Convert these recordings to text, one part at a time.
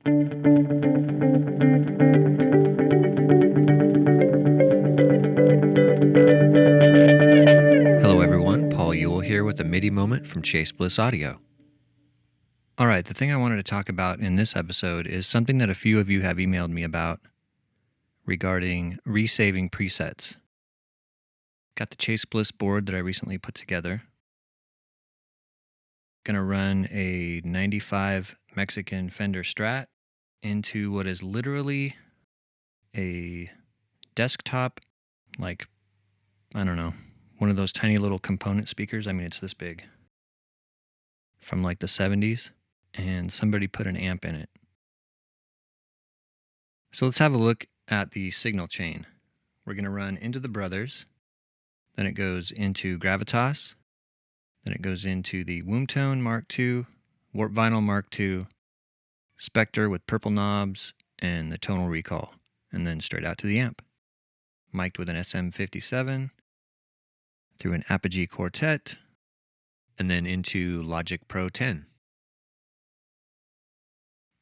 Hello everyone, Paul Uhl here with a MIDI moment from Chase Bliss Audio. Alright, the thing I wanted to talk about in this episode is something that a few of you have emailed me about regarding resaving presets. Got the Chase Bliss board that I recently put together. Gonna run a 95 Mexican Fender Strat into what is literally a desktop, like, I don't know, one of those tiny little component speakers. I mean, it's this big, from like the 70s, and somebody put an amp in it. So let's have a look at the signal chain. We're going to run into the Brothers, then it goes into Gravitas, then it goes into the Womb Tone Mark II, Warp Vinyl Mark II, Spectre with purple knobs, and the Tonal Recall, and then straight out to the amp. Mic'd with an SM57, through an Apogee Quartet, and then into Logic Pro 10.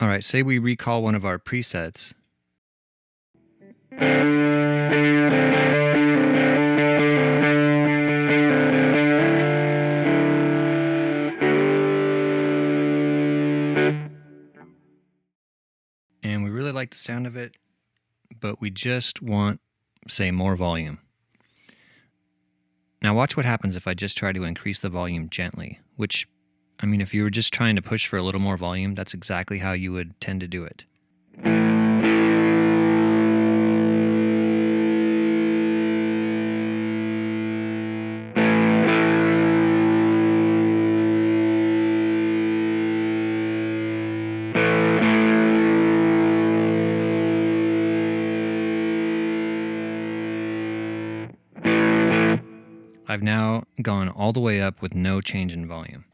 Alright, say we recall one of our presets. And we really like the sound of it, but we just want, say, more volume. Now watch what happens if I just try to increase the volume gently, which, I mean, if you were just trying to push for a little more volume, that's exactly how you would tend to do it. I've now gone all the way up with no change in volume.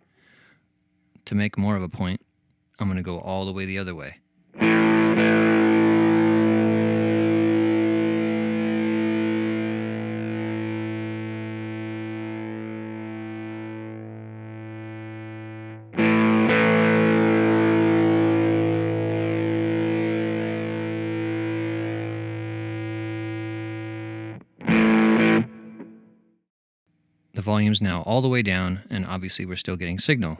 To make more of a point, I'm going to go all the way the other way. The volume's now all the way down, and obviously we're still getting signal.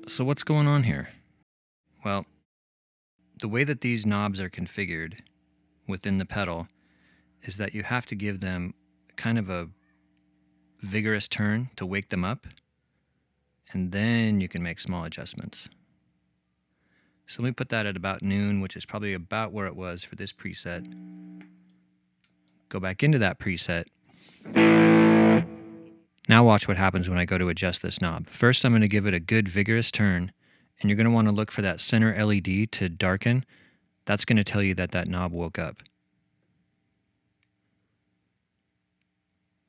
So what's going on here? Well, the way that these knobs are configured within the pedal is that you have to give them kind of a vigorous turn to wake them up, and then you can make small adjustments. So let me put that at about noon, which is probably about where it was for this preset. Go back into that preset. Now watch what happens when I go to adjust this knob. First, I'm going to give it a good vigorous turn, and you're going to want to look for that center LED to darken. That's going to tell you that that knob woke up.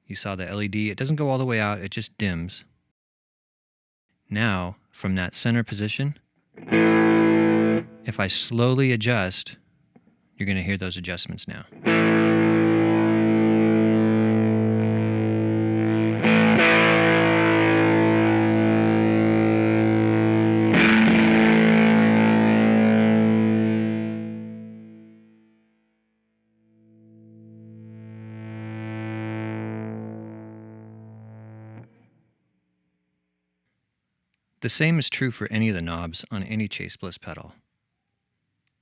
You saw the LED. It doesn't go all the way out. It just dims. Now, from that center position, if I slowly adjust, you're going to hear those adjustments now. The same is true for any of the knobs on any Chase Bliss pedal.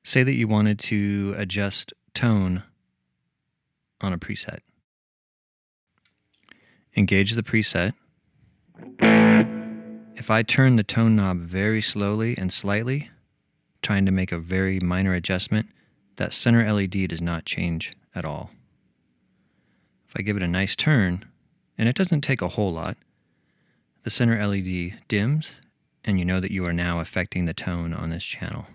Say that you wanted to adjust tone on a preset. Engage the preset. If I turn the tone knob very slowly and slightly, trying to make a very minor adjustment, that center LED does not change at all. If I give it a nice turn, and it doesn't take a whole lot, the center LED dims, and you know that you are now affecting the tone on this channel.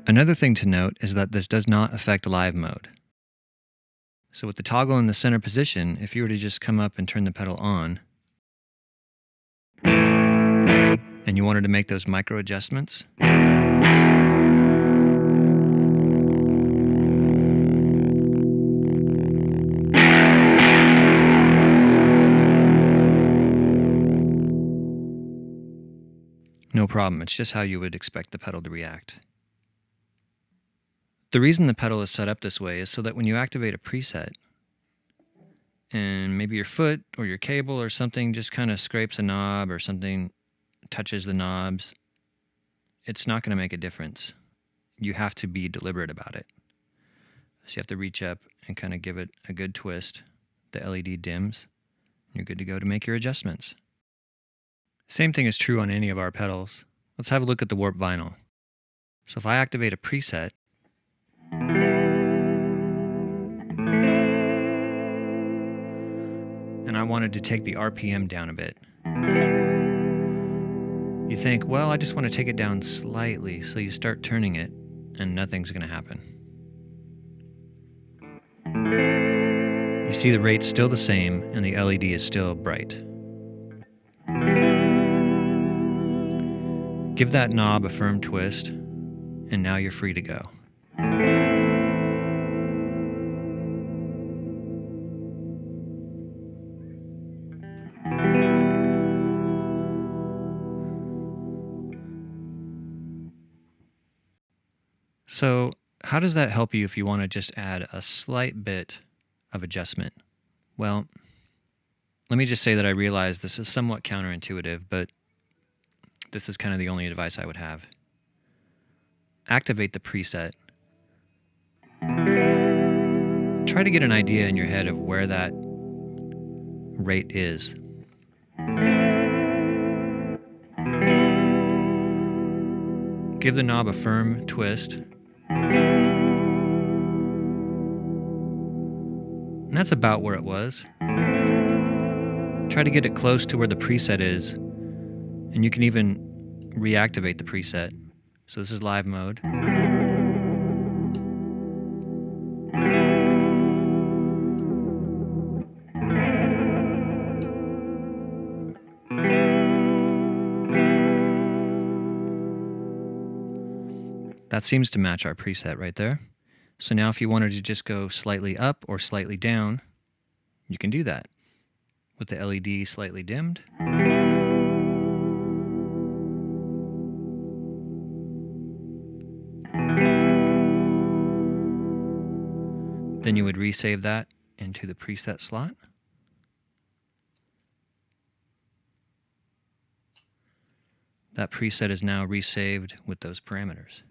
Another thing to note is that this does not affect live mode. So with the toggle in the center position, if you were to just come up and turn the pedal on, and you wanted to make those micro adjustments, problem. It's just how you would expect the pedal to react. The reason the pedal is set up this way is so that when you activate a preset, and maybe your foot or your cable or something just kind of scrapes a knob or something touches the knobs, it's not going to make a difference. You have to be deliberate about it. So you have to reach up and kind of give it a good twist. The LED dims. You're good to go to make your adjustments. Same thing is true on any of our pedals. Let's have a look at the warp vinyl. So if I activate a preset, and I wanted to take the RPM down a bit, you think, well, I just want to take it down slightly, so you start turning it, and nothing's going to happen. You see the rate's still the same, and the LED is still bright. Give that knob a firm twist, and now you're free to go. So, how does that help you if you want to just add a slight bit of adjustment? Well, let me just say that I realize this is somewhat counterintuitive, but this is kind of the only advice I would have. Activate the preset. Try to get an idea in your head of where that rate is. Give the knob a firm twist. And that's about where it was. Try to get it close to where the preset is, and you can even reactivate the preset. So this is live mode. That seems to match our preset right there. So now if you wanted to just go slightly up or slightly down, you can do that with the LED slightly dimmed. Then you would resave that into the preset slot. That preset is now resaved with those parameters.